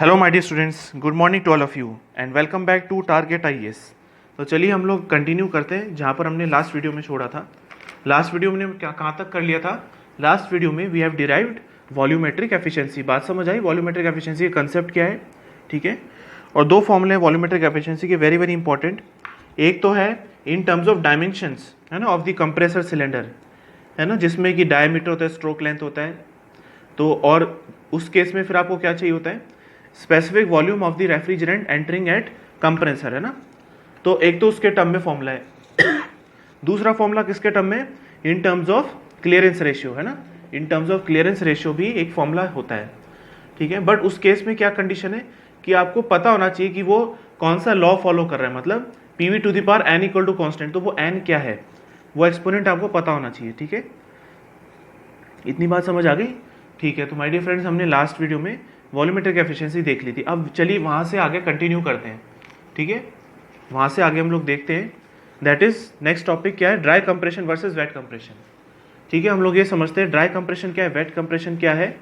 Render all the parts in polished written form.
Hello my dear students, good morning to all of you and welcome back to target IAS. तो चलिए हम लोग continue करते हैं जहाँ पर हमने लास्ट वीडियो में छोड़ा था। लास्ट वीडियो में क्या कहाँ तक कर लिया था? लास्ट वीडियो में we have derived volumetric efficiency. बात समझ आई? वॉल्यूमेट्रिक एफिशिएंसी का कंसेप्ट क्या है, ठीक है। और दो फॉर्मूले हैं वॉल्यूमेट्रिक एफिशिएंसी के, वेरी वेरी इंपॉर्टेंट। एक तो है इन टर्म्स ऑफ डायमेंशंस, है ना, ऑफ द कंप्रेसर सिलेंडर, है ना, जिसमें कि डायमीटर होता है, स्ट्रोक लेंथ होता है। तो और उस केस में फिर आपको क्या चाहिए होता है? Specific volume of the refrigerant entering at compressor, है ना। तो एक तो उसके टर्म में फॉर्मूला है। दूसरा फॉर्मूला किसके टर्म में? In terms of clearance ratio, है ना। In terms of clearance ratio भी एक फॉर्मूला होता है, ठीक है। बट उस केस में क्या कंडीशन है कि आपको पता होना चाहिए कि वो कौन सा लॉ फॉलो कर रहा है, मतलब PV to the power n equal to constant. तो वो एन क्या है, वो एक्सपोनेंट आपको पता होना चाहिए, ठीक है। इतनी बात समझ आ गई? ठीक है। तो माय डियर फ्रेंड्स, हमने लास्ट वीडियो में वॉल्यूमेट्रिक एफिशिएंसी देख ली थी। अब चलिए वहाँ से आगे कंटिन्यू करते हैं, ठीक है। वहाँ से आगे हम लोग देखते हैं, दैट इज नेक्स्ट टॉपिक क्या है? Dry compression versus wet compression, ठीक है। हम लोग ये समझते हैं ड्राई कंप्रेशन क्या है, वेट कंप्रेशन क्या है,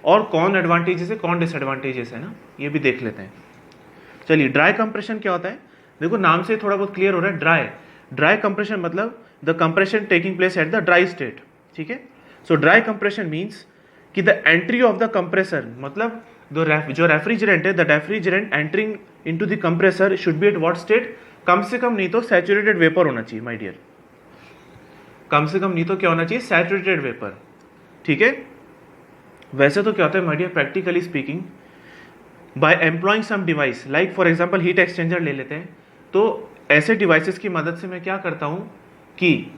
और कौन एडवांटेजेस है, कौन डिसएडवांटेजेस है ना, ये भी देख लेते हैं। चलिए, ड्राई कंप्रेशन क्या होता है? देखो नाम से थोड़ा बहुत क्लियर हो रहा है। ड्राई कंप्रेशन मतलब the compression taking place at the dry state, ठीक है। सो ड्राई कंप्रेशन मीन्स कि the entry of the compressor, मतलब जो रेफ्रिजरेंट है, the refrigerant entering into the compressor should be at what state? कम से कम नहीं तो सैचुरेटेड वेपर होना चाहिए माय डियर। कम से कम नहीं तो क्या होना चाहिए? सैचुरेटेड वेपर, ठीक है। वैसे तो क्या होता है my dear, practically speaking, by employing some device like for example heat exchanger ले लेते हैं। तो ऐसे डिवाइसेस की मदद से मैं क्या करता हूं कि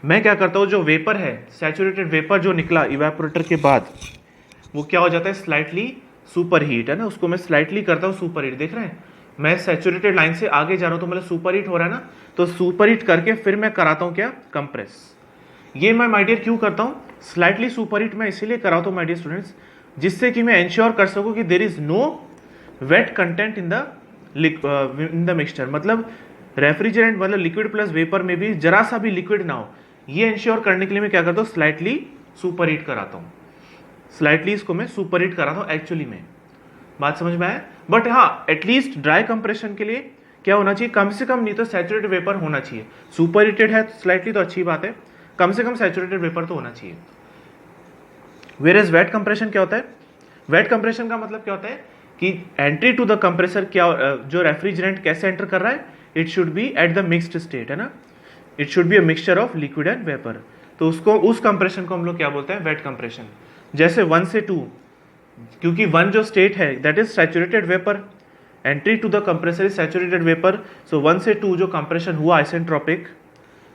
जो वेपर है, सैचुरेटेड वेपर जो निकला इवेपोरेटर के बाद, वो क्या हो जाता है? स्लाइटली सुपर हीट, है ना। उसको मैं स्लाइटली करता हूँ सुपर हीट। देख रहे हैं, मैं सैचुरेटेड लाइन से आगे जा रहा हूँ तो मतलब सुपर हीट हो रहा है ना। तो सुपर हीट करके फिर मैं कराता हूँ क्या? कंप्रेस। ये मैं माय डियर क्यों करता हूँ? स्लाइटली सुपर हीट मैं इसीलिए कराता हूँ माय डियर स्टूडेंट्स, जिससे कि मैं इंश्योर कर सकूँ कि there is no wet content in the mixture. मतलब रेफ्रिजरेंट मतलब लिक्विड प्लस वेपर में भी जरा सा भी लिक्विड ना हो, ये इंश्योर करने के लिए मैं क्या करता हूँ? स्लाइटली सुपर हीट कराता हूँ। स्लाइटली इसको मैं सुपर हीट कराता हूँ एक्चुअली में। बात समझ में आया? बट हाँ, एटलीस्ट ड्राई कंप्रेशन के लिए क्या होना चाहिए? कम से कम नहीं तो सैचुरेटेड वेपर होना चाहिए। सुपर हीटेड है स्लाइटली तो अच्छी बात है, कम से कम सैचुरेटेड वेपर तो होना चाहिए। वेयर एज वेट कंप्रेशन क्या होता है? वेट कंप्रेशन का मतलब क्या होता है कि एंट्री टू द कंप्रेसर क्या, जो रेफ्रिजरेंट कैसे एंटर कर रहा है? It should be at the mixed state, है ना। It should be a mixture of liquid and vapour. तो उसको, उस कंप्रेशन को हम लोग क्या बोलते हैं? Wet compression. जैसे 1 से 2, क्योंकि 1 जो स्टेट है that is saturated vapour, entry to the compressor is saturated vapour. So 1 से 2 जो कंप्रेशन हुआ आइसेंट्रोपिक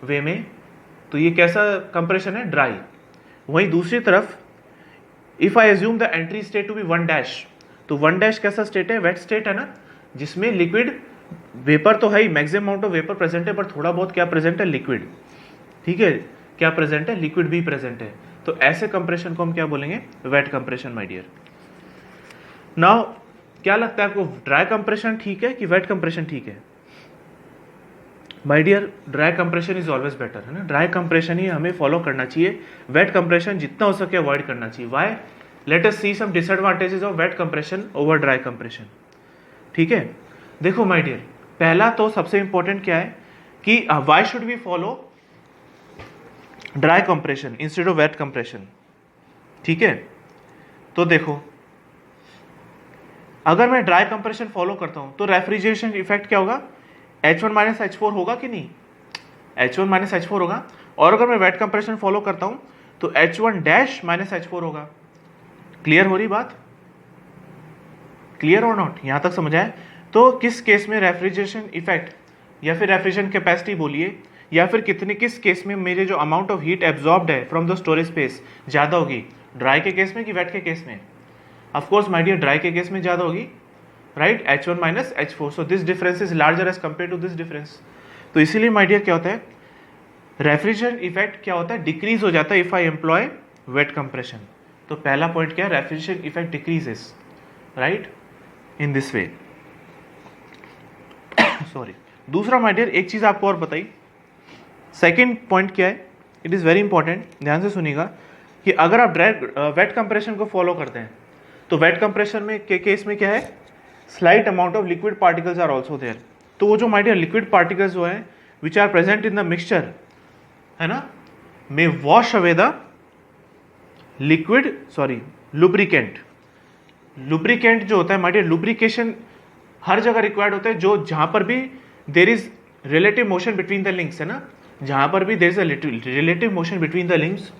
वे में, तो ये कैसा कंप्रेशन है? ड्राई। वहीं दूसरी तरफ if I assume the entry state to be 1 तो 1 कैसा स्टेट है? वेट स्टेट है ना, जिसमें लिक्विड वेपर तो है ही, maximum amount of vapour present है, पर थोड़ा बहुत क्या प्रेजेंट है? लिक्विड, ठीक है। क्या प्रेजेंट है? लिक्विड भी प्रेजेंट है। तो ऐसे कंप्रेशन को हम क्या बोलेंगे? Wet compression my dear. Now क्या लगता है आपको, ड्राई कंप्रेशन ठीक है कि वेट कंप्रेशन ठीक है? My dear, dry compression is always better, है ना। ड्राई कंप्रेशन ही हमें फॉलो करना चाहिए, वेट कंप्रेशन जितना हो सके अवॉइड करना चाहिए। Why? Let us see some disadvantages of wet compression over dry compression, ठीक है। देखो माय डियर, पहला तो सबसे इंपॉर्टेंट क्या है कि why should we follow dry compression instead of wet compression, ठीक है। तो देखो, अगर मैं ड्राई कंप्रेशन फॉलो करता हूं तो रेफ्रिजरेशन इफेक्ट क्या होगा? H1 माइनस H4 होगा कि नहीं? H1 माइनस H4 होगा। और अगर मैं वेट कंप्रेशन फॉलो करता हूं तो H1 डैश माइनस H4 होगा। क्लियर हो रही बात? क्लियर और नॉट? यहां तक समझ आए? तो किस केस में रेफ्रिजरेशन इफेक्ट या फिर रेफ्रिजरेशन कैपेसिटी बोलिए, या फिर किस केस में मेरे जो अमाउंट ऑफ हीट एब्जॉर्ब्ड है फ्रॉम द स्टोरेज स्पेस ज्यादा होगी? ड्राई के केस में कि वेट के केस में? Of course my dear, dry के केस में ज्यादा होगी, right. H1 minus H4, so this difference is larger as compare to this difference. तो इसीलिए माय डियर क्या होता है, रेफ्रिजरेशन इफेक्ट क्या होता है? डिक्रीज हो जाता है if I employ wet compression. तो पहला पॉइंट क्या है? Refrigeration effect decreases, right, in this way. Sorry. दूसरा माय डियर, एक चीज आपको और बताई, सेकेंड पॉइंट क्या है? इट इज वेरी इंपॉर्टेंट, ध्यान से सुनिएगा कि अगर आप वेट कंप्रेशन को फॉलो करते हैं तो वेट कंप्रेशन में के केस में क्या है, slight amount of liquid particles are also there. तो वो जो माय डियर लिक्विड पार्टिकल्स जो है which are present in the mixture है ना, may wash away the liquid lubricant. Lubricant जो होता है माय डियर, लुब्रिकेशन हर जगह रिक्वायर्ड होता है, जो जहां पर भी there is relative motion between the links है ना, जहां पर भी there is a relative motion between the links,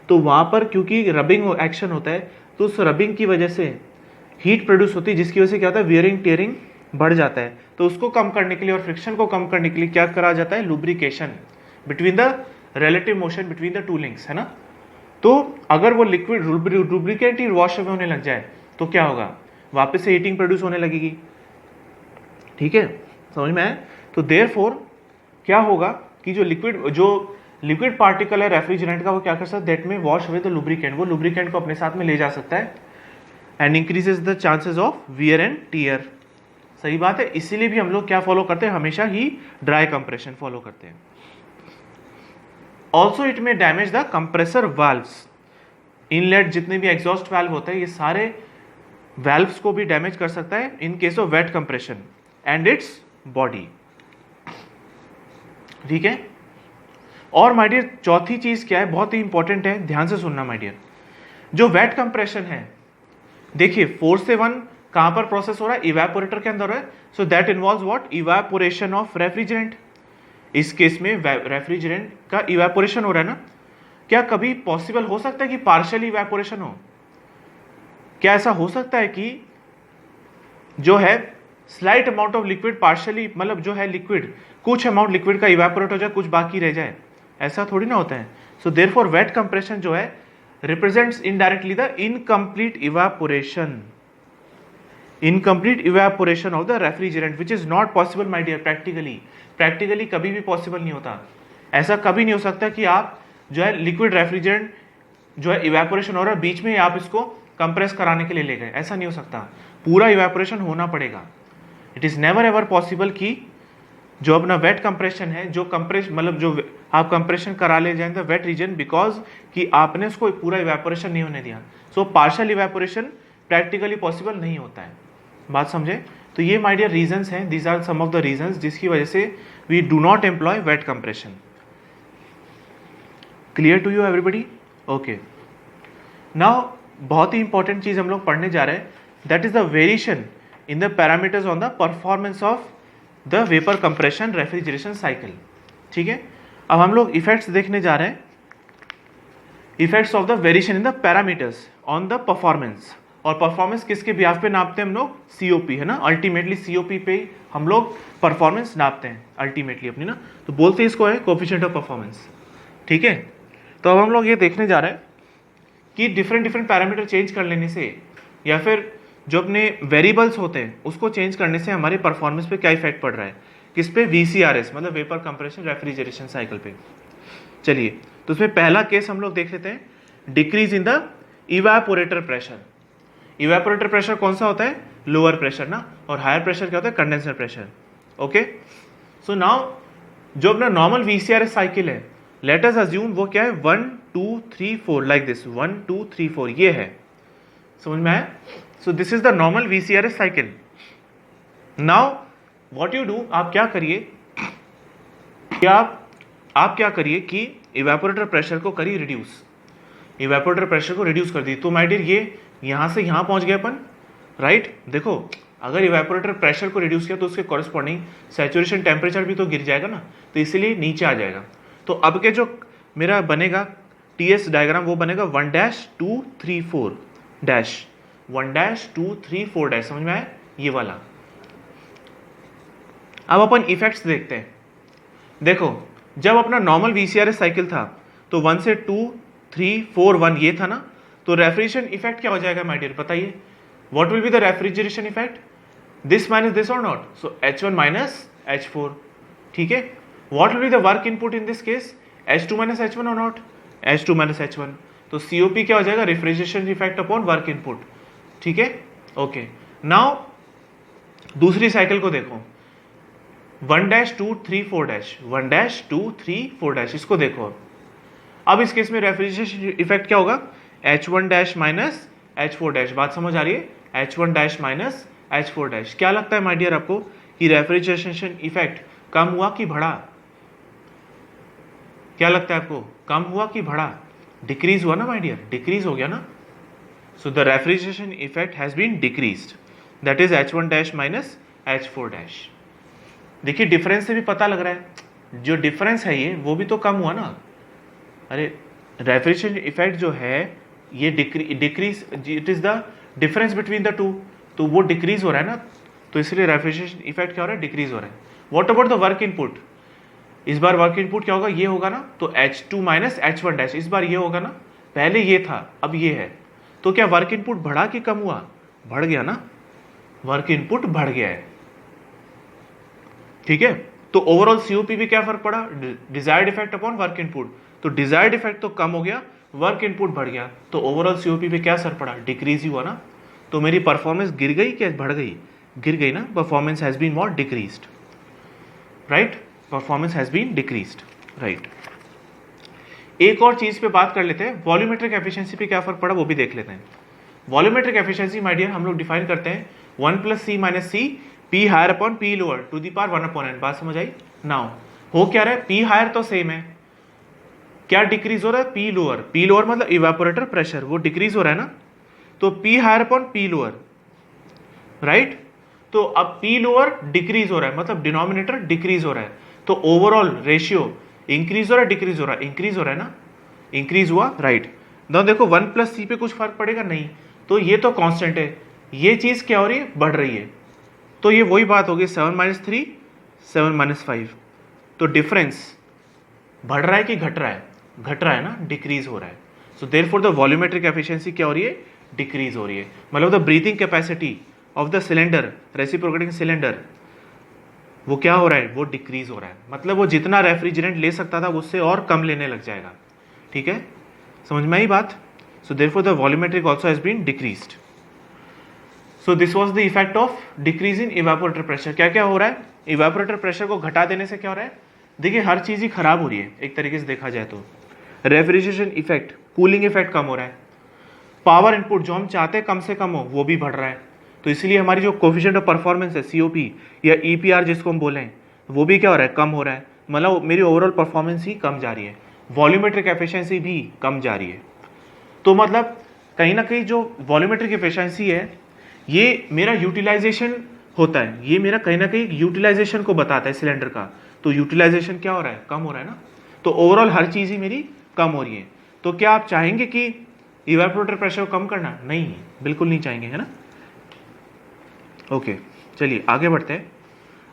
तो वहां पर क्योंकि रबिंग एक्शन होता है, तो उस रबिंग की वजह से हीट प्रोड्यूस होती है, जिसकी वजह से क्या होता है, वियरिंग टेयरिंग बढ़ जाता है। तो उसको कम करने के लिए और फ्रिक्शन को कम करने के लिए क्या करा जाता है, lubrication between the relative motion between the two links है ना। तो अगर वो लिक्विड लुब्रिकेंट ही वॉश अवे होने लग जाए तो क्या होगा, वापस से हीटिंग प्रोड्यूस होने लगेगी। ठीक है, समझ में आया। तो देयरफॉर क्या होगा कि जो लिक्विड पार्टिकल है रेफ्रिजरेंट का, वो क्या कर सकता है, दैट में वॉश अवे द लुब्रिकेंट, वो लुब्रिकेंट को अपने साथ में ले जा सकता है and increases the chances of wear and tear. सही बात है, इसीलिए भी हम लोग क्या फॉलो करते हैं, हमेशा ही ड्राई कंप्रेशन फॉलो करते हैं। ऑल्सो इट में damage the compressor valves, inlet जितने भी एग्जॉस्ट वाल्व होते हैं, ये सारे वाल्व्स को भी डैमेज कर सकता है in case of wet compression and its body. ठीक है, और माय डियर चौथी चीज क्या है, बहुत ही इंपॉर्टेंट है, ध्यान से सुनना माय डियर। जो वेट कंप्रेशन है, देखिए 4 से 1 कहां पर प्रोसेस हो रहा है, इवेपोरेटर के अंदर है। So that involves what, evaporation of refrigerant. इस केस में रेफ्रिजरेंट का इवेपोरेशन हो रहा है ना। क्या कभी पॉसिबल हो सकता है कि पार्शियल इवेपोरेशन हो? क्या ऐसा हो सकता है कि जो है slight amount of liquid partially, मतलब जो है लिक्विड, कुछ अमाउंट लिक्विड का इवेपोरेट हो जाए, कुछ बाकी रह जाए? ऐसा थोड़ी ना होता है। सो देयरफॉर वेट कंप्रेशन जो है represents indirectly the incomplete evaporation of the refrigerant which is not possible my dear practically कभी भी पॉसिबल नहीं होता। ऐसा कभी नहीं हो सकता कि आप जो है लिक्विड रेफ्रिजरेंट जो है इवेपोरेशन हो रहा है, बीच में आप इसको कंप्रेस कराने के लिए ले गए, ऐसा नहीं हो सकता। पूरा इवेपोरेशन होना पड़ेगा। It is never ever possible कि जो अपना वेट कंप्रेशन है, जो कंप्रेस मतलब जो आप कंप्रेशन करा ले जाए द वेट रीजन, बिकॉज कि आपने उसको पूरा इवेपोरेशन नहीं होने दिया। So partial evaporation practically possible नहीं होता है। बात समझे? तो ये माय डियर रीजंस हैं, these are some of the reasons जिसकी वजह से we do not employ wet compression. Clear to you everybody? Okay, now बहुत ही इंपॉर्टेंट चीज हम लोग पढ़ने जा रहे हैं, that is the variation in the parameters on the performance of the vapour compression refrigeration cycle. ठीक है, अब हम लोग इफेक्ट्स देखने जा रहे हैं, effects of the variation in the parameters on the performance. और परफॉर्मेंस किसके बिहाफ पे नापते हैं हम लोग? सीओपी है ना, अल्टीमेटली सीओपी पे हम लोग परफॉर्मेंस नापते हैं अल्टीमेटली अपनी ना, तो बोलते हैं इसको है कोएफिशिएंट ऑफ परफॉर्मेंस। ठीक है, तो अब हम लोग ये देखने जा रहे हैं कि डिफरेंट पैरामीटर चेंज कर लेने से या फिर जो अपने वेरिएबल्स होते हैं उसको चेंज करने से हमारे परफॉर्मेंस पे क्या इफेक्ट पड़ रहा है, किस पे? VCRS मतलब वेपर कंप्रेशन रेफ्रिजरेशन साइकिल पे। चलिए, तो उसमें पहला केस हम लोग देख लेते हैं, decrease in the evaporator pressure. Evaporator pressure कौन सा होता है? लोअर प्रेशर ना, और हायर प्रेशर क्या होता है? Condenser pressure. Okay, so now जो अपना नॉर्मल VCRS साइकिल है, लेट अस अज्यूम वो क्या है, 1 2 3 4 लाइक दिस, 1 2 3 4 ये है। समझ में आया? So this is the normal VCRS cycle. Now what you do, आप क्या करिए आप क्या करिए कि इवेपोरेटर प्रेशर को करिए रिड्यूस, इवेपोरेटर प्रेशर को रिड्यूस कर दी। तो माय डियर ये यहां से यहां पहुंच गए अपन, राइट? देखो, अगर इवेपोरेटर प्रेशर को रिड्यूस किया तो उसके कॉरेस्पॉन्डिंग सैचुरेशन टेम्परेचर भी तो गिर जाएगा ना, तो इसीलिए नीचे आ जाएगा। तो अब के जो मेरा बनेगा TS डायग्राम, वो बनेगा 1 2 3 4 1 2 3 4 समझ में आया? ये वाला। अब अपन इफेक्ट्स देखते हैं। देखो, जब अपना नॉर्मल VCRS साइकिल था तो 1 से 2 3 4 1 ये था ना, तो रेफ्रिजरेशन इफेक्ट क्या हो जाएगा माय डियर, बताइए? What will be the refrigeration effect? This minus this और not, so H1 minus H4। ठीक है, what will be the work input in this case? H2 minus H1 और नॉट? H2 minus H1। तो COP क्या हो जाएगा? Refrigeration effect upon work input. ठीक है, ओके। नाउ दूसरी साइकिल को देखो, 1 2 3 4 1 2 3 4 इसको देखो। अब इस केस में रेफ्रिजरेशन इफेक्ट क्या होगा? H1 minus H4 dash. बात समझ आ रही है? H1 dash minus H4 dash. क्या लगता है माय डियर आपको कि रेफ्रिजरेशन इफेक्ट कम हुआ कि बढ़ा? क्या लगता है आपको, कम हुआ कि बढ़ा? डिक्रीज हुआ ना माय डियर, डिक्रीज हो गया ना। So the refrigeration effect has been decreased, that is H1 dash minus H4 dash. देखिए डिफरेंस से भी पता लग रहा है, जो डिफरेंस है ये वो भी तो कम हुआ ना। अरे रेफ्रिजरेशन इफेक्ट जो है ये decrease, it is the difference between the two, तो वो डिक्रीज हो रहा है ना, तो इसलिए रेफ्रिजरेशन इफेक्ट क्या हो रहा है, डिक्रीज हो रहा है। What about the work input? इस बार वर्क इनपुट क्या होगा, ये होगा ना, तो H2 माइनस H1 डैश। इस बार ये होगा ना, पहले ये था अब ये है, तो क्या वर्क इनपुट बढ़ा कि कम हुआ? बढ़ गया ना, वर्क इनपुट बढ़ गया है। ठीक है, तो ओवरऑल सीओपी भी क्या फर्क पड़ा, desired effect upon work input, तो डिजायर्ड इफेक्ट तो कम हो गया, वर्क इनपुट बढ़ गया, तो ओवरऑल सीओपी पे क्या असर पड़ा, डिक्रीज ही हुआ ना। तो मेरी परफॉर्मेंस गिर गई क्या बढ़ गई? गिर गई ना, performance has been what, decreased, right, performance has been decreased, right. एक और चीज पे बात कर लेते हैं, वॉल्यूमेट्रिक एफिशिएंसी पे क्या फर्क पड़ा वो भी देख लेते हैं। वॉल्यूमेट्रिक एफिशिएंसी माय डियर हम लोग डिफाइन करते हैं 1 plus C minus C P higher upon P lower to the power 1 upon n. बात समझ आई? नाउ हो क्या रहा है, पी हायर तो सेम है, क्या डिक्रीज हो रहा है, पी लोअर। पी लोअर मतलब इवेपोरेटर प्रेशर, वो डिक्रीज हो रहा है ना, तो P higher upon P lower, right. तो अब पी लोअर डिक्रीज हो रहा है, मतलब डिनोमिनेटर डिक्रीज हो रहा है, तो ओवरऑल रेशियो इंक्रीज हो रहा है डिक्रीज हो रहा है, इंक्रीज हो रहा है ना, इंक्रीज हुआ, राइट। तो देखो 1 प्लस सी पे कुछ फर्क पड़ेगा नहीं, तो ये तो कांस्टेंट है, ये चीज क्या हो रही है, बढ़ रही है, तो ये वही बात होगी 7 माइनस 3 7 माइनस 5, तो डिफरेंस बढ़ रहा है कि घट रहा है, घट रहा है ना, डिक्रीज हो रहा है। सो देयरफॉर द वॉल्यूमेट्रिक एफिशिएंसी क्या हो रही है, डिक्रीज हो रही है, मतलब the breathing capacity of the cylinder, reciprocating cylinder, वो क्या हो रहा है, वो डिक्रीज हो रहा है, मतलब वो जितना रेफ्रिजरेंट ले सकता था उससे और कम लेने लग जाएगा। ठीक है, समझ में आई बात? So therefore the volumetric also has been decreased. So this was the effect of decrease in evaporator pressure. क्या क्या हो रहा है, इवेपोरेटर प्रेशर को घटा देने से क्या हो रहा है, देखिए हर चीज ही खराब हो रही है एक तरीके से देखा जाए तो। रेफ्रिजरेशन इफेक्ट, कूलिंग इफेक्ट कम हो रहा है, पावर इनपुट जो हम चाहते हैं कम से कम हो वो भी बढ़ रहा है, तो इसलिए हमारी जो कोफिशिएंट ऑफ परफॉर्मेंस है सीओपी या ईपीआर जिसको हम बोलें, वो भी क्या हो रहा है, कम हो रहा है, मतलब मेरी ओवरऑल परफॉर्मेंस ही कम जा रही है, वॉल्यूमेट्रिक एफिशिएंसी भी कम जा रही है। तो मतलब कहीं ना कहीं जो वॉल्यूमेट्रिक एफिशिएंसी है ये मेरा यूटिलाइजेशन होता है, ये मेरा कहीं ना कहीं यूटिलाइजेशन को बताता है सिलेंडर का, तो यूटिलाइजेशन क्या हो रहा है, कम हो रहा है ना, तो ओवरऑल हर चीज ही मेरी कम हो रही है। तो क्या आप चाहेंगे कि इवेपोरेटर प्रेशर को कम करना? नहीं, बिल्कुल नहीं चाहेंगे, है ना। ओके चलिए आगे बढ़ते हैं।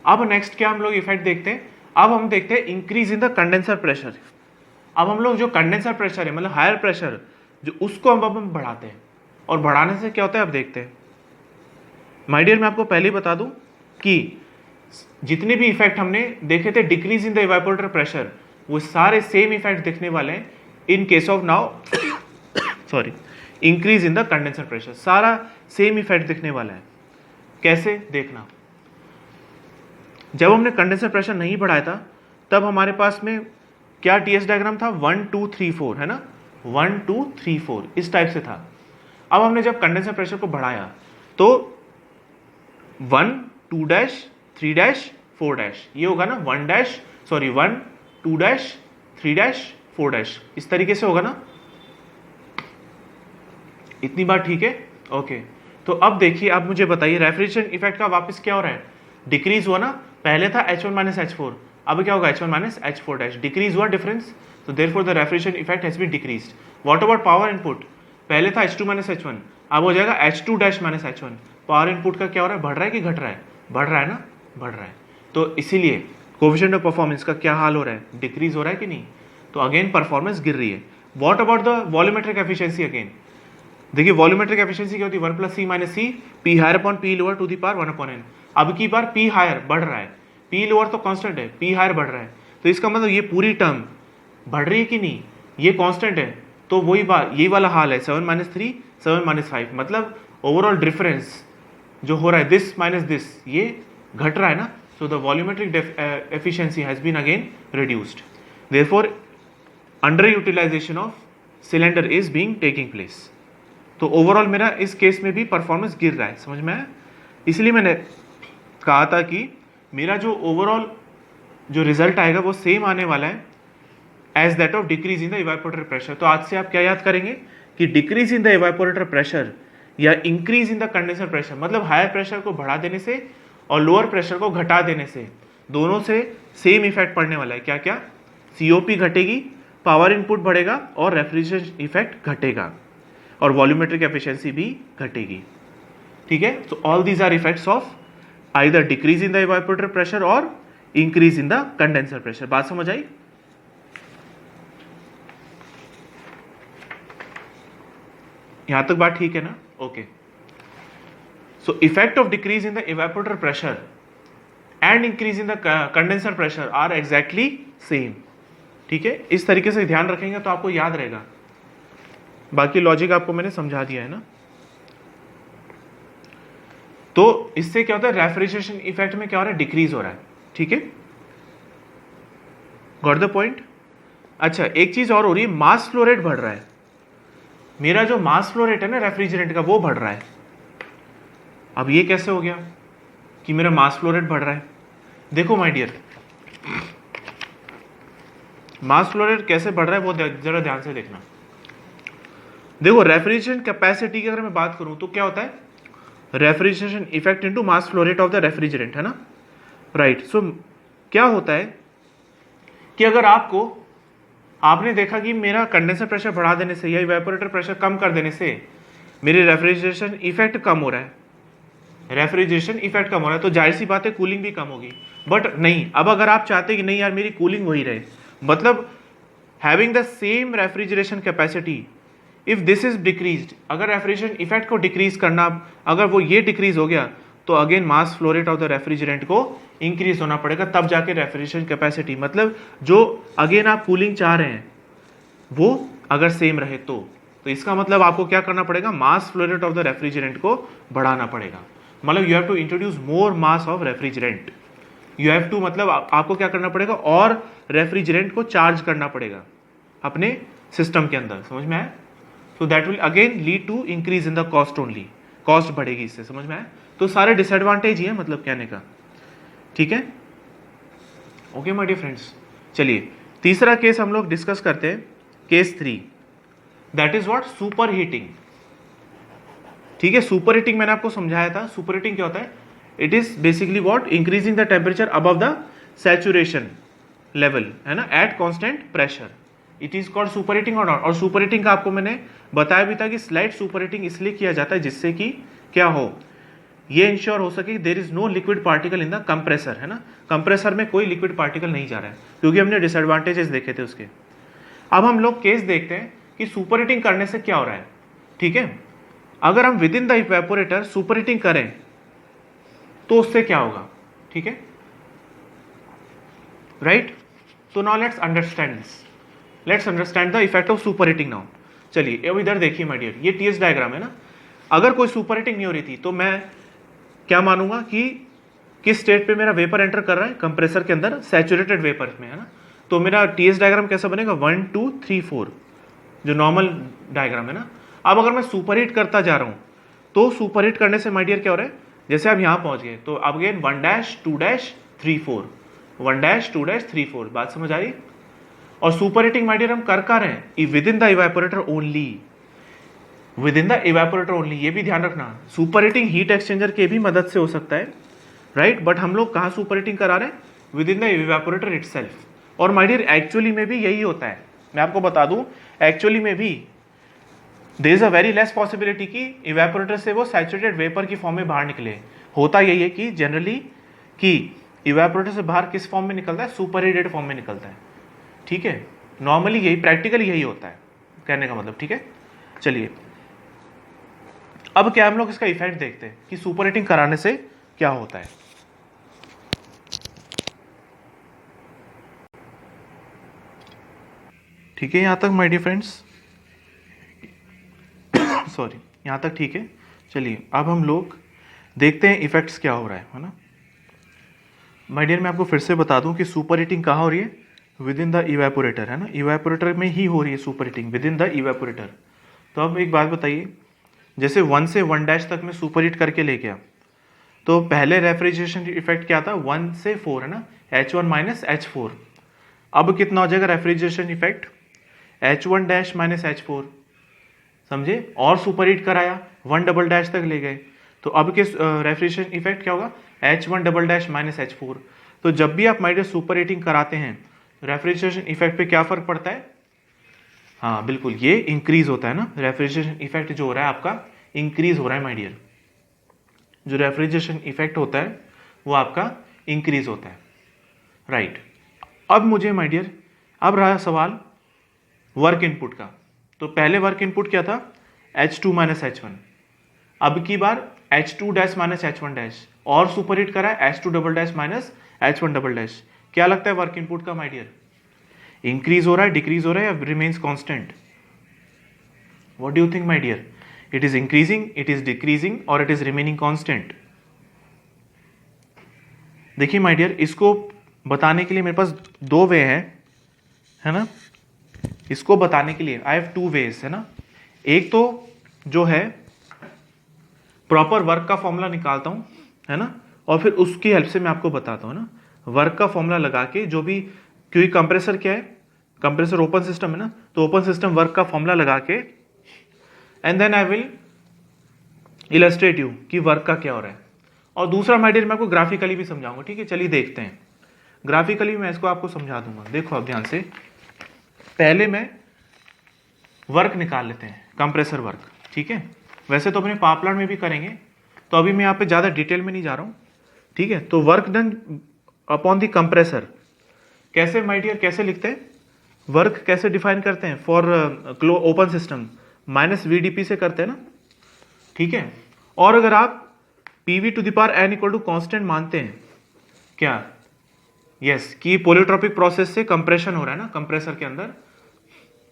अब नेक्स्ट क्या हम लोग इफेक्ट देखते हैं, अब हम देखते हैं increase in the condenser pressure. अब हम लोग जो कंडेंसर प्रेशर है मतलब हायर प्रेशर जो उसको हम बढ़ाते हैं, और बढ़ाने से क्या होता है अब देखते हैं। माय डियर मैं आपको पहले ही बता दूं कि जितने भी इफेक्ट हमने देखे थे decrease in the evaporator pressure, वो सारे सेम इफेक्ट दिखने वाले हैं इन case of now sorry increase in the condenser pressure, सारा सेम इफेक्ट दिखने वाला है। कैसे देखना, जब हमने कंडेंसर प्रेशर नहीं बढ़ाया था तब हमारे पास में क्या टीएस डायग्राम था, 1 2 3 4 है ना, 1 2 3 4 इस टाइप से था। अब हमने जब कंडेंसर प्रेशर को बढ़ाया तो 1 2 डैश 3 डैश 4 डैश, ये होगा ना 1 dash sorry 1 2 dash 3 dash 4 dash, इस तरीके से होगा ना, इतनी बार ठीक है। ओके तो अब देखिए, अब मुझे बताइए रेफ्रिजरेशन इफेक्ट का वापस क्या हो रहा है, डिक्रीज हुआ ना, पहले था H1 माइनस H4, अब क्या होगा H1 minus H4 dash, decrease हुआ डिफरेंस, तो therefore the refrigeration effect has been decreased. What about power input, पहले था H2 माइनस H1, अब हो जाएगा H2 dash minus H1, power input का क्या हो रहा है, बढ़ रहा है कि घट रहा है, बढ़ रहा है ना, बढ़ रहा है, तो इसीलिए कोएफिशिएंट ऑफ परफॉर्मेंस का क्या हाल हो रहा है, डिक्रीज हो रहा है कि नहीं, तो अगेन परफॉर्मेंस गिर रही है। What about the volumetric efficiency, again देखिए वॉल्यूमेट्रिक एफिशिएंसी क्या होती है, 1 plus C minus C P higher upon P lower to the power 1 upon n. अब की बार पी हायर बढ़ रहा है, पी लोअर तो कांस्टेंट है, पी हायर बढ़ रहा है, तो इसका मतलब ये पूरी टर्म बढ़ रही है कि नहीं, ये कांस्टेंट है, तो वही बात यही वाला हाल है 7 माइनस 3 7 माइनस 5, मतलब ओवरऑल डिफरेंस जो हो रहा है दिस माइनस दिस ये घट रहा है ना, so the volumetric efficiency has been again reduced, therefore under utilisation of cylinder is being taking place. तो ओवरऑल मेरा इस केस में भी परफॉर्मेंस गिर रहा है, समझ में आया? इसलिए मैंने कहा था कि मेरा जो ओवरऑल जो रिजल्ट आएगा वो सेम आने वाला है as that of decrease in the evaporator pressure. तो आज से आप क्या याद करेंगे कि decrease in the evaporator pressure या increase in the condenser pressure, मतलब हायर प्रेशर को बढ़ा देने से और लोअर प्रेशर को घटा देने से दोनों से सेम इफेक्ट पड़ने वाला है। क्या क्या? सीओपी घटेगी, पावर इनपुट बढ़ेगा और रेफ्रिजरेशन इफेक्ट घटेगा और वॉल्यूमेट्रिक एफिशिएंसी भी घटेगी। ठीक है, तो all these are effects of either decrease in the evaporator pressure और increase in the condenser pressure. बात समझ आई? यहां तक बात ठीक है ना? Okay. So effect of decrease in the evaporator pressure and increase in the condenser pressure are exactly same. ठीक है, इस तरीके से ध्यान रखेंगे तो आपको याद रहेगा। बाकी लॉजिक आपको मैंने समझा दिया है ना। तो इससे क्या होता है, रेफ्रिजरेशन इफेक्ट में क्या हो रहा है, डिक्रीज हो रहा है। ठीक है, गॉट द पॉइंट? अच्छा, एक चीज और हो रही है, मास फ्लो रेट बढ़ रहा है। मेरा जो मास फ्लो रेट है ना रेफ्रिजरेंट का, वो बढ़ रहा है। अब ये कैसे हो गया कि मेरा मास फ्लो रेट बढ़ रहा है? देखो my dear, mass flow rate कैसे बढ़ रहा है वो जरा ध्यान से देखना। देखो, रेफ्रिजरेशन कैपेसिटी की अगर मैं बात करूं तो क्या होता है, refrigeration effect into mass flow rate of the refrigerant, है ना? राइट। सो क्या होता है कि अगर आपने देखा कि मेरा कंडेंसर प्रेशर बढ़ा देने से या इवेपोरेटर प्रेशर कम कर देने से मेरे रेफ्रिजरेशन इफेक्ट कम हो रहा है, रेफ्रिजरेशन इफेक्ट कम हो रहा है, तो जाहिर सी बात है कूलिंग भी कम होगी। बट नहीं, अब अगर आप चाहते हैं कि नहीं यार मेरी कूलिंग वही रहे, मतलब having the same refrigeration capacity, if this is decreased, अगर रेफ्रिजरेशन इफेक्ट को डिक्रीज करना, अगर वो ये डिक्रीज हो गया तो again mass flow rate of the refrigerant को इंक्रीज होना पड़ेगा, तब जाके रेफ्रिजरेशन कैपेसिटी, मतलब जो अगेन आप कूलिंग चाह रहे हैं वो अगर सेम रहे तो इसका मतलब आपको क्या करना पड़ेगा, mass flow rate of the refrigerant को बढ़ाना पड़ेगा। मतलब you have to introduce more mass of refrigerant, you have to, मतलब आपको क्या करना पड़ेगा, और रेफ्रिजरेंट को चार्ज करना पड़ेगा अपने सिस्टम के अंदर। समझ में आया? तो that will again lead to increase in the cost only, cost बढ़ेगी इससे। समझ में आया? तो सारे डिसएडवांटेज ही है, मतलब कहने का। ठीक है, ओके माय डियर फ्रेंड्स। चलिए तीसरा केस हम लोग डिस्कस करते हैं, case 3, that is what, super heating. ठीक है, सुपर हीटिंग मैंने आपको समझाया था। सुपर हीटिंग क्या होता है, it is basically what, increasing the temperature above the saturation level, है ना, eight constant pressure, it is called super heating और नॉट। और सुपर हीटिंग का आपको मैंने बताया भी था कि स्लाइट सुपर हीटिंग इसलिए किया जाता है जिससे कि क्या हो, ये इंश्योर हो सके there is no liquid particle in the compressor, है ना, कंप्रेसर में कोई लिक्विड पार्टिकल नहीं जा रहा है, क्योंकि हमने डिसएडवांटेजेस देखे थे उसके। अब हम लोग केस देखते हैं कि सुपर हीटिंग करने से क्या हो रहा है। ठीक है, अगर हम with in the evaporator super heating करें तो उससे क्या होगा। ठीक है, राइट। तो now let's understand the effect of super heating now. चलिए अब इधर देखिए माय डियर, ये टीएस डायग्राम है ना। अगर कोई सुपर हीटिंग नहीं हो रही थी तो मैं क्या मानूंगा कि किस स्टेट पे मेरा वेपर एंटर कर रहा है, कंप्रेसर के अंदर, सैचुरेटेड वेपर में, है ना। तो मेरा टीएस डायग्राम कैसा बनेगा, 1 2 3 4, जो नॉर्मल डायग्राम है ना। अब अगर मैं सुपर हीट करता जा रहा हूं तो सुपर हीट करने से माय डियर क्या हो रहा है, जैसे आप यहां पहुंच गए तो अब अगेन 1 2 3 4, 1 2 3 4, बात समझ आ रही। और सुपर हीटिंग माय डियर हम कर रहे हैं with in the evaporator only, with in the evaporator only. ये भी ध्यान रखना, सुपर हीटिंग हीट एक्सचेंजर के भी मदद से हो सकता है, राइट, बट हम लोग कहाँ सुपर हीटिंग करा रहे हैं, with in the evaporator itself. और माय डियर एक्चुअली में भी यही होता है, मैं आपको बता दूं, एक्चुअली में भी there is a very less possibility कि इवेपोरेटर से वो सैचुरेटेड वेपर की फॉर्म में बाहर निकले। होता यही है कि जनरली कि इवेपोरेटर से बाहर किस फॉर्म में निकलता है, सुपर हीटेड फॉर्म में निकलता है। ठीक है, नॉर्मली यही, प्रैक्टिकली यही होता है, कहने का मतलब। ठीक है, चलिए अब क्या हम लोग इसका इफेक्ट देखते हैं कि सुपर हीटिंग कराने से क्या होता है। ठीक है, यहां तक माय डियर फ्रेंड्स, सॉरी, यहां तक ठीक है। चलिए अब हम लोग देखते हैं इफेक्ट्स क्या हो रहा है ना। माय डियर मैं आपको फिर से बता दूं कि सुपर हीटिंग कहाँ हो रही है, विद इन द इवेपोरेटर, है ना, इवेपोरेटर में ही हो रही है super heating, with in the evaporator. तो अब एक बात बताइए जैसे 1 से 1 डैश तक मैं सुपर हीट करके ले गया, तो पहले रेफ्रिजरेशन इफेक्ट क्या था, 1 से 4 है ना, H1 माइनस H4। अब कितना हो जाएगा refrigeration effect, H1 dash minus H4, समझे, और सुपर हीट कराया 1 डबल डैश तक ले गए, तो अब के रेफ्रिजरेशन इफेक्ट क्या होगा, H1 double dash minus H4। तो जब भी आप माय डियर सुपर हीटिंग कराते हैं, रेफ्रिजरेशन इफेक्ट पे क्या फर्क पड़ता है, हाँ बिल्कुल, ये इंक्रीज होता है ना, रेफ्रिजरेशन इफेक्ट जो हो रहा है आपका इंक्रीज हो रहा है माय डियर, जो रेफ्रिजरेशन इफेक्ट होता है वो आपका इंक्रीज होता है, राइट। अब मुझे माय डियर, अब रहा सवाल वर्क इनपुट का। तो पहले वर्क इनपुट क्या था, H2 माइनस H1, अब की बार H2 dash minus H1 dash, और सुपर हीट करा है H2 double dash minus H1 double dash. क्या लगता है वर्क इनपुट का माय डियर, इंक्रीज हो रहा है, डिक्रीज हो रहा है, या remains constant? What do you think my dear, it is increasing, it is decreasing, और इट इज रिमेनिंग कांस्टेंट? देखिए माय डियर, इसको बताने के लिए मेरे पास दो वे है ना, इसको बताने के लिए आई हैव टू वेज, है ना। एक तो जो है प्रॉपर वर्क का फॉर्मूला निकालता हूं, है ना, और फिर उसकी हेल्प से मैं आपको बताता हूं ना, वर्क का फॉर्मूला लगा के, जो भी, क्योंकि कंप्रेसर क्या है, कंप्रेसर ओपन सिस्टम है ना, तो ओपन सिस्टम वर्क का फॉर्मूला लगा के, and then I will illustrate you कि वर्क का क्या हो रहा है। और दूसरा माय डियर मैं आपको ग्राफिकली भी समझाऊंगा, ठीक है, चलिए देखते हैं, ग्राफिकली मैं इसको आपको समझा दूंगा। देखो आप ध्यान से, पहले मैं वर्क निकाल लेते हैं, कंप्रेसर वर्क, ठीक है, वैसे तो अपने पावर प्लांट में भी करेंगे, तो अभी मैं यहाँ पे ज़्यादा डिटेल में नहीं जा रहा हूँ, ठीक है। तो work done upon the compressor, कैसे माय डियर, कैसे लिखते हैं, वर्क कैसे डिफाइन करते हैं for open system, minus VDP से करते हैं ना, ठीक है। और अगर आप PV to the power n equal to constant मानते हैं, क्या, यस, कि पोलियोट्रोपिक प्रोसेस से कंप्रेशन हो रहा है ना कंप्रेसर के अंदर,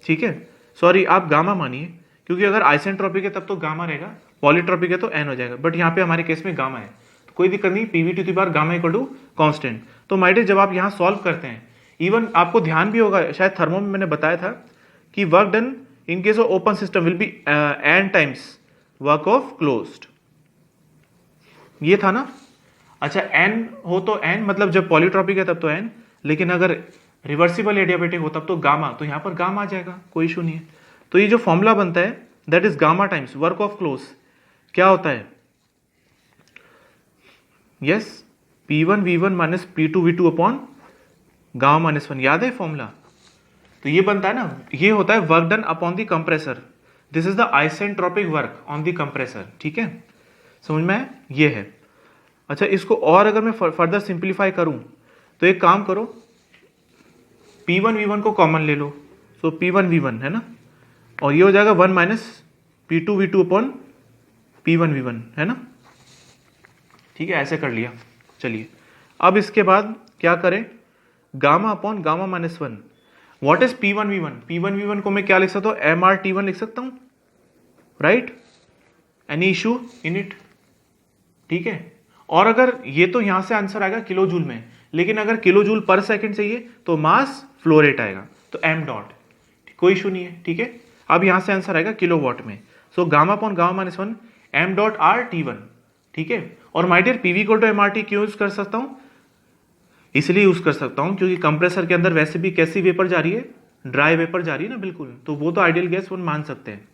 ठीक है, सॉरी आप गामा मानिए, क्योंकि अगर आइसेंट्रोपिक है तब तो गामा रहेगा, पॉलीट्रोपिक है तो n हो जाएगा, बट यहाँ पे हमारे केस में गामा है, तो कोई दिक्कत नहीं, PV to the power gamma equal to constant. तो माय डियर जब आप यहाँ सॉल्व करते हैं, इवन आपको ध्यान भी होगा, शायद थर्मो में मैंने बताया था कि work done in case of open system will be n times work of closed, ये था ना। अच्छा n हो तो n, मतलब जब पॉलीट्रोपिक है तब तो n, लेकिन अगर रिवर्सिबल एडियाबेटिक हो तब तो गामा, तो यहाँ पर गामा आ जाएगा, कोई इशू नहीं है। तो ये जो फॉर्मूला बनता है that is gamma times work of close, क्या होता है, yes, P1V1 minus P2V2 upon gamma minus 1, याद है फॉर्मूला। तो ये बनता है ना, ये होता है work done upon the compressor, this is the isentropic work on the compressor, ठीक है, समझ में ये है। अच्छा, इसको और अगर मैं फर्दर सिंप्लीफाई करूं, तो एक काम करो, P1V1 को कॉमन ले लो, सो P1V1 है ना, और ये हो जाएगा 1 माइनस P2V2 अपॉन P1V1, है ना, ठीक है, ऐसे कर लिया। चलिए अब इसके बाद क्या करें, gamma upon gamma minus 1, what is P1V1, P1V1 को मैं क्या लिख सकता हूँ, MRT1 लिख सकता हूँ, right, any issue in it, ठीक है। और अगर ये तो यहां से आंसर आएगा किलो जूल में, लेकिन अगर किलो जूल पर सेकंड चाहिए तो मास फ्लो रेट आएगा, तो m डॉट, कोई इशू नहीं है, ठीक है। अब यहां से आंसर आएगा किलो वॉट में, so gamma upon gamma minus 1 m dot RT1, ठीक है। और my dear PV equal to MRT क्यों यूज कर सकता हूं, इसलिए यूज कर सकता हूं क्योंकि कंप्रेसर के अंदर वैसे भी कैसी वेपर जा रही है, ड्राई वेपर जा रही है ना, बिल्कुल, तो वो तो आइडियल गैस वन मान सकते हैं,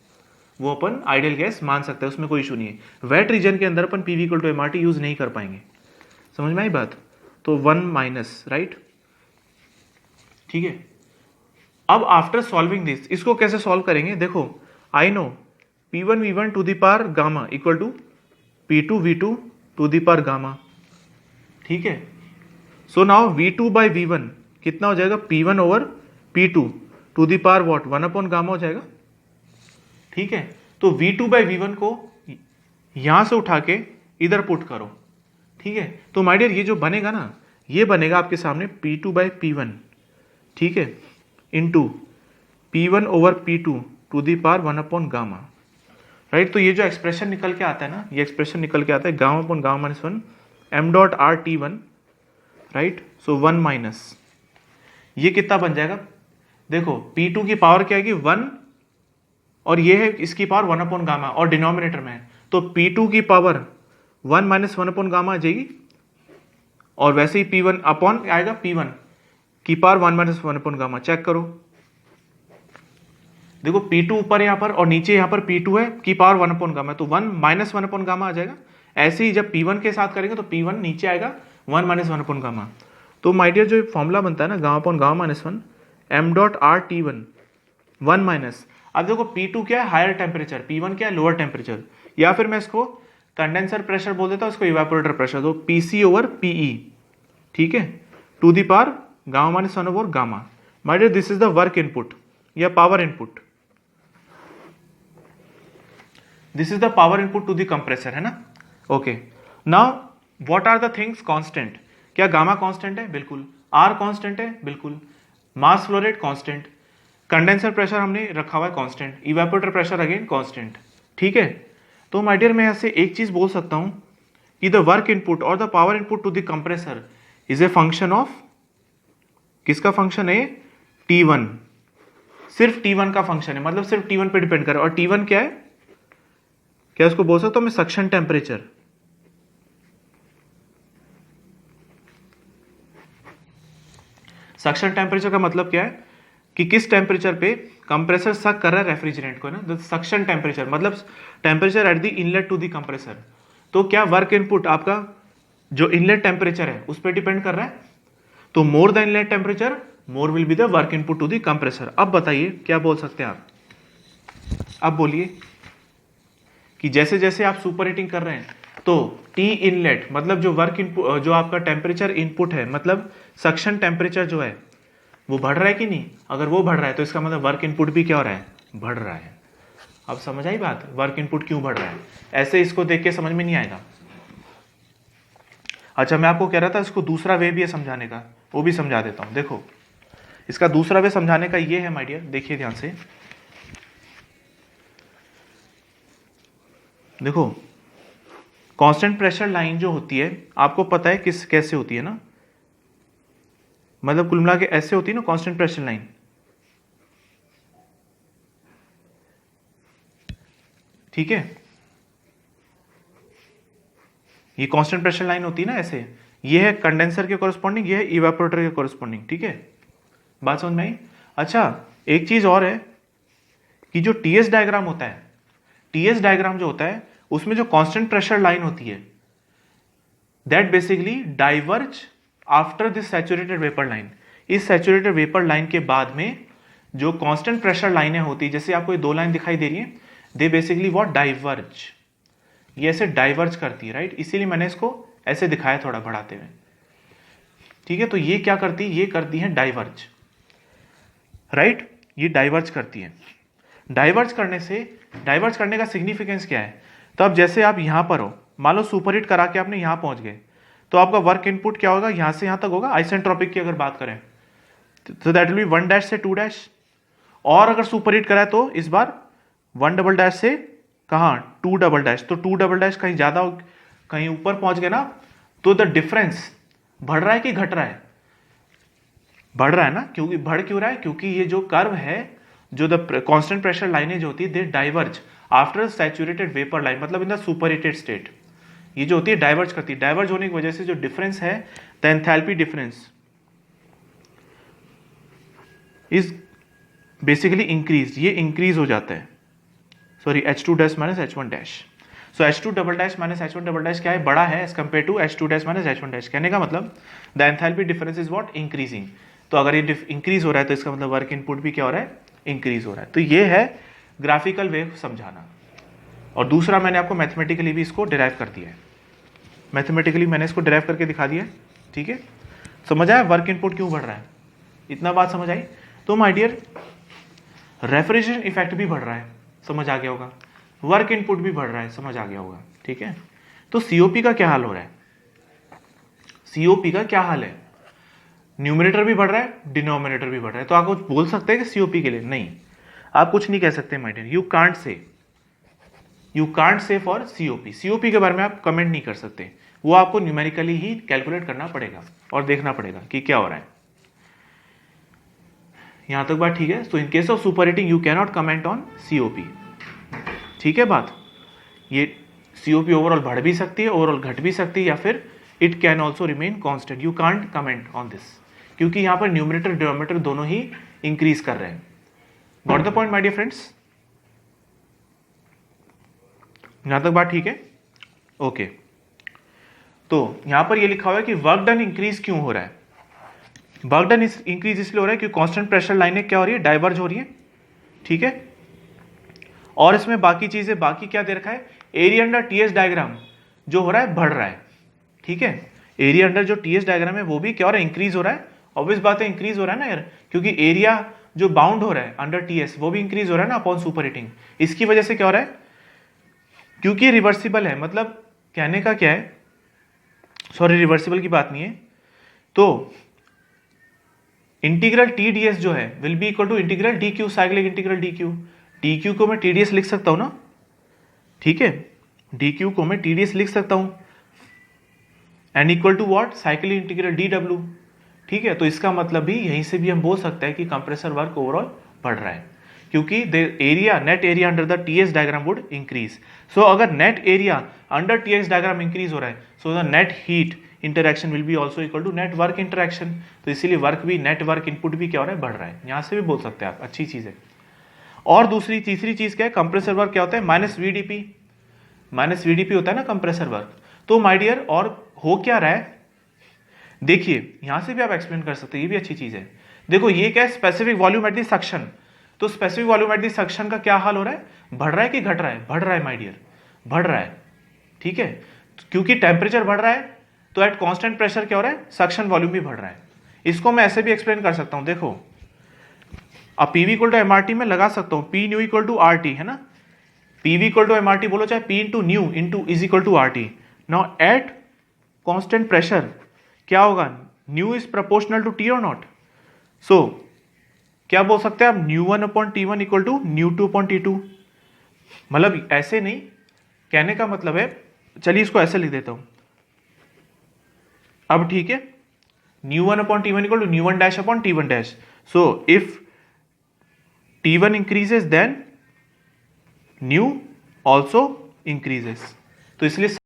वो अपन आइडियल गैस मान सकते हैं, उसमें कोई इशू नहीं है। वेट रीजन के अंदर अपन PV equal to MRT use नहीं कर पाएंगे, समझ में आई बात। तो 1 माइनस, राइट, ठीक है। अब आफ्टर सॉल्विंग दिस, इसको कैसे सॉल्व करेंगे, देखो, I know P1V1 to the power gamma equal to P2V2 to the power gamma, ठीक है। So now V2 by V1 कितना हो जाएगा, P1 over P2 to the power what, 1 upon gamma हो जाएगा, ठीक है। तो V2 बाई V1 को यहां से उठा के इधर पुट करो, ठीक है। तो माय डियर ये जो बनेगा ना, ये बनेगा आपके सामने P2 बाई P1, ठीक है, into P1 over P2 to the power 1 upon gamma, right. तो ये जो एक्सप्रेशन निकल के आता है ना, ये एक्सप्रेशन निकल के आता है gamma upon gamma minus 1 m dot RT1, right. So 1 minus, ये कितना बन जाएगा, देखो P2 की पावर क्या आएगी 1 और ये है इसकी पावर 1 अपॉन गामा और डिनोमिनेटर में है, तो P2 की पावर 1 माइनस 1 अपॉन गामा आ जाएगी, और वैसे ही P1 अपॉन आएगा P1 की power 1 minus 1 upon gamma. Check करो, देखो P2 ऊपर यहाँ पर और नीचे यहाँ पर P2 है की पावर 1 अपॉन गामा, तो 1 माइनस 1 अपॉन गामा आ जाएगा। ऐसे ही जब P1 के साथ करेंगे तो P1 नीचे आएगा 1 माइनस 1 अपॉन गामा। तो माय डियर जो फॉर्मूला बनता है ना gamma upon gamma minus 1 m dot are T1 1 minus, अब देखो P2 क्या है हायर टेम्परेचर, P1 क्या है लोअर टेम्परेचर, या फिर मैं इसको कंडेंसर प्रेशर बोल देता हूँ, इसको इवेपोरेटर प्रेशर, तो PC ओवर PE, ठीक है, to the power gamma minus 1 over gamma. My dear this is the work input या power input, this is the power input to the compressor, है ना। Okay, now what are the things constant, क्या gamma constant है, बिल्कुल। R constant है, बिल्कुल। Mass flow rate constant, condenser pressure हमने रखा हुआ है constant, evaporator pressure again constant, ठीक है। तो माय डियर मैं यहाँ से एक चीज बोल सकता हूं कि द वर्क इनपुट और the power input to the compressor is a function of, किसका फंक्शन है, T1, सिर्फ T1 का फंक्शन है, मतलब सिर्फ T1 पे डिपेंड करे। और T1 क्या है, क्या उसको बोल सकता हूं मैं सक्शन टेम्परेचर, सक्शन टेम्परेचर का मतलब क्या है कि किस टेम्परेचर पे कंप्रेसर सक कर रहा है रेफ्रिजरेंट को, ना, सक्शन टेम्परेचर मतलब temperature at the inlet to the compressor. तो क्या वर्क इनपुट आपका जो इनलेट टेम्परेचर है उस पर डिपेंड कर रहा है, तो more the inlet temperature more will be the work input to the compressor. अब बताइए क्या बोल सकते हैं आप, अब बोलिए कि जैसे जैसे आप सुपर हीटिंग कर रहे हैं तो टी इनलेट मतलब जो वर्क इनपुट, जो आपका टेम्परेचर इनपुट है, मतलब सक्शन टेम्परेचर जो है वो बढ़ रहा है कि नहीं, अगर वो बढ़ रहा है तो इसका मतलब वर्क इनपुट भी क्या हो रहा है, बढ़ रहा है। अब समझ आई बात, वर्क इनपुट क्यों बढ़ रहा है, ऐसे इसको देख के समझ में नहीं आएगा। अच्छा मैं आपको कह रहा था इसको दूसरा वे भी है समझाने का, वो भी समझा देता हूं। देखो इसका दूसरा वे समझाने का ये है माय डियर, देखिए ध्यान से, देखो कांस्टेंट प्रेशर लाइन जो होती है आपको पता है किस कैसे होती है ना, मतलब कुल मिला के ऐसे होती है ना कांस्टेंट प्रेशर लाइन, ठीक है, ये कांस्टेंट प्रेशर लाइन होती है ना ऐसे, ये है कंडेंसर के कॉरेस्पॉन्डिंग, ये है इवेपोरेटर के कॉरेस्पॉन्डिंग, ठीक है, बात समझ में आई। अच्छा एक चीज और है कि जो टीएस डायग्राम होता है, टीएस डायग्राम जो होता है उसमें जो कांस्टेंट प्रेशर लाइन होती है that basically diverge after this saturated vapour line. इस सैचुरेटेड वेपर लाइन के बाद में जो कांस्टेंट प्रेशर लाइनें होती है, जैसे आपको ये दो लाइन दिखाई दे रही है, दे बेसिकली व्हाट डाइवर्ज, ये ऐसे डाइवर्ज करती है, राइट, इसीलिए मैंने इसको ऐसे दिखाया थोड़ा बढ़ाते हुए, ठीक है। तो ये क्या करती है, ये करती है डाइवर्ज, राइट, ये डाइवर्ज करती है। डाइवर्ज करने से, डाइवर्ज करने का सिग्निफिकेंस क्या है, तो अब जैसे आप यहां पर हो, मान लो सुपर हिट करा के आपने यहां पहुंच गए, तो आपका वर्क इनपुट क्या होगा, यहां से यहां तक होगा, आइसेंट्रोपिक की अगर बात करें तो दैट विल बी 1 डैश से 2 डैश, और अगर सुपर हिट करा है तो इस बार 1 डबल डैश से कहां 2 डबल डैश, तो 2 डबल डैश कहीं ज्यादा कहीं ऊपर पहुंच गए ना, तो द डिफरेंस बढ़ रहा है कि घट रहा है, बढ़ रहा है ना, क्योंकि बढ़ क्यों रहा है, क्योंकि ये जो कर्व है, जो द कांस्टेंट प्रेशर लाइनें जो होती है they diverge after saturated vapour line, मतलब in the super heated state, ये जो होती है डाइवर्ज करती है। डाइवर्ज होने की वजह से जो डिफरेंस है the enthalpy difference is basically increase, ये इंक्रीज हो जाता है, sorry H2 dash minus H1 dash, so H2 double dash minus H1 double dash क्या है, बड़ा है as compare to H2 dash minus H1 dash. कहने का मतलब the enthalpy difference is what increasing, तो अगर ये इंक्रीज हो रहा है तो इसका मतलब वर्क इनपुट भी क्या हो रहा है, इंक्रीज हो रहा है। तो ये है ग्राफिकल वे समझाना, और दूसरा मैंने आपको मैथमेटिकली भी इसको डिराइव कर दिया है, मैथमेटिकली मैंने इसको डिराइव करके दिखा दिया है, ठीक है। समझ आया वर्क इनपुट क्यों बढ़ रहा है, इतना बात समझ आई। तो माय डियर रेफ्रिजरेशन इफेक्ट भी बढ़ रहा है, समझ आ गया होगा, वर्क इनपुट भी बढ़ रहा है, समझ आ गया होगा, ठीक है। तो सीओपी का क्या हाल हो रहा है, सीओपी का क्या हाल है, न्यूमरेटर भी बढ़ रहा है, डिनोमिनेटर भी बढ़ रहा है, तो आप कुछ बोल सकते हैं कि सीओपी के लिए, नहीं आप कुछ नहीं कह सकते my dear, you can't say for COP, COP के बारे में आप कमेंट नहीं कर सकते, वो आपको न्यूमेरिकली ही कैलकुलेट करना पड़ेगा और देखना पड़ेगा कि क्या हो रहा है। यहां तक बात ठीक है? So in case of super heating you can not comment on COP. ठीक है बात? ये सीओपी ओवरऑल बढ़ भी सकती है, ओवरऑल घट भी सकती है, या फिर it can also remain constant. You can't comment on this, क्योंकि यहां पर न्यूमरेटर डिनोमिनेटर दोनों ही इंक्रीज कर रहे हैं। Got the point my dear friends? यहां तक बात ठीक है? ओके। तो यहां पर ये लिखा हुआ है कि वर्क डन इंक्रीज क्यों हो रहा है? वर्क डन इंक्रीज इसलिए हो रहा है कि कांस्टेंट प्रेशर लाइनें क्या हो रही है? डाइवर्ज हो रही है। ठीक है? और इसमें बाकी चीजें, बाकी क्या दे रखा है? एरिया अंडर टीएस डायग्राम जो हो रहा है बढ़ रहा है। ठीक है? एरिया अंडर जो टीएस डायग्राम है वो भी क्या हो रहा है? इंक्रीज हो रहा है। ऑब्वियस बात है, इंक्रीज हो रहा है ना यार, क्योंकि एरिया जो बाउंड हो रहा है अंडर टीएस वो भी इंक्रीज हो रहा है ना अपॉन सुपर हीटिंग। इसकी वजह से क्या हो रहा है? क्योंकि रिवर्सिबल है, मतलब कहने का क्या है, सॉरी रिवर्सिबल की बात नहीं है, तो इंटीग्रल टी डी एस जो है will be equal to integral D Q, cyclic integral D Q. D Q को मैं टी डी एस लिख सकता हूं ना? ठीक है? डी क्यू को मैं टी डी एस लिख सकता हूं, and equal to what? Cyclic integral D W. ठीक है? तो इसका मतलब भी यहीं से भी हम बोल सकते हैं कि कंप्रेसर वर्क ओवरऑल बढ़ रहा है, क्योंकि the area, net area under the TS diagram would increase. So अगर net area under TS diagram increase हो रहा है, so the net heat interaction will be also equal to net work interaction. तो इसीलिए वर्क भी, net work input भी क्या हो रहा है? बढ़ रहा है। यहां से भी बोल सकते हैं आप, अच्छी चीज है। और दूसरी तीसरी चीज क्या है? कंप्रेसर वर्क क्या होता है? Minus VDP. माइनस वीडीपी होता है ना कंप्रेसर वर्क। तो माय डियर, और हो क्या रहा है? देखिए यहां से भी आप एक्सप्लेन कर सकते हैं, ये भी अच्छी चीज है। देखो ये क्या है? Specific volume at the suction. तो specific volume at the suction का क्या हाल हो रहा है? बढ़ रहा है कि घट रहा है? बढ़ रहा है माय डियर, बढ़ रहा है। ठीक है? क्योंकि टेम्परेचर बढ़ रहा है, तो एट कांस्टेंट प्रेशर क्या हो रहा है? सक्शन वॉल्यूम भी बढ़ रहा है। इसको मैं ऐसे भी एक्सप्लेन कर सकता हूं, देखो अब पीवी इक्वल टू एमआरटी में लगा सकता हूं, P nu equal to R T, है ना? पीवी इक्वल टू एमआरटी बोलो, चाहे P into nu into is equal to R T. Now at constant pressure क्या होगा? Nu is proportional to T और नॉट? सो क्या बोल सकते हैं आप? Nu one upon T one equal to nu two upon T two. मतलब ऐसे नहीं, कहने का मतलब है, चलिए इसको ऐसे लिख देता हूं अब। ठीक है? Nu one upon T one equal to nu one dash upon T one dash. So if T one increases then nu also increases. तो इसलिए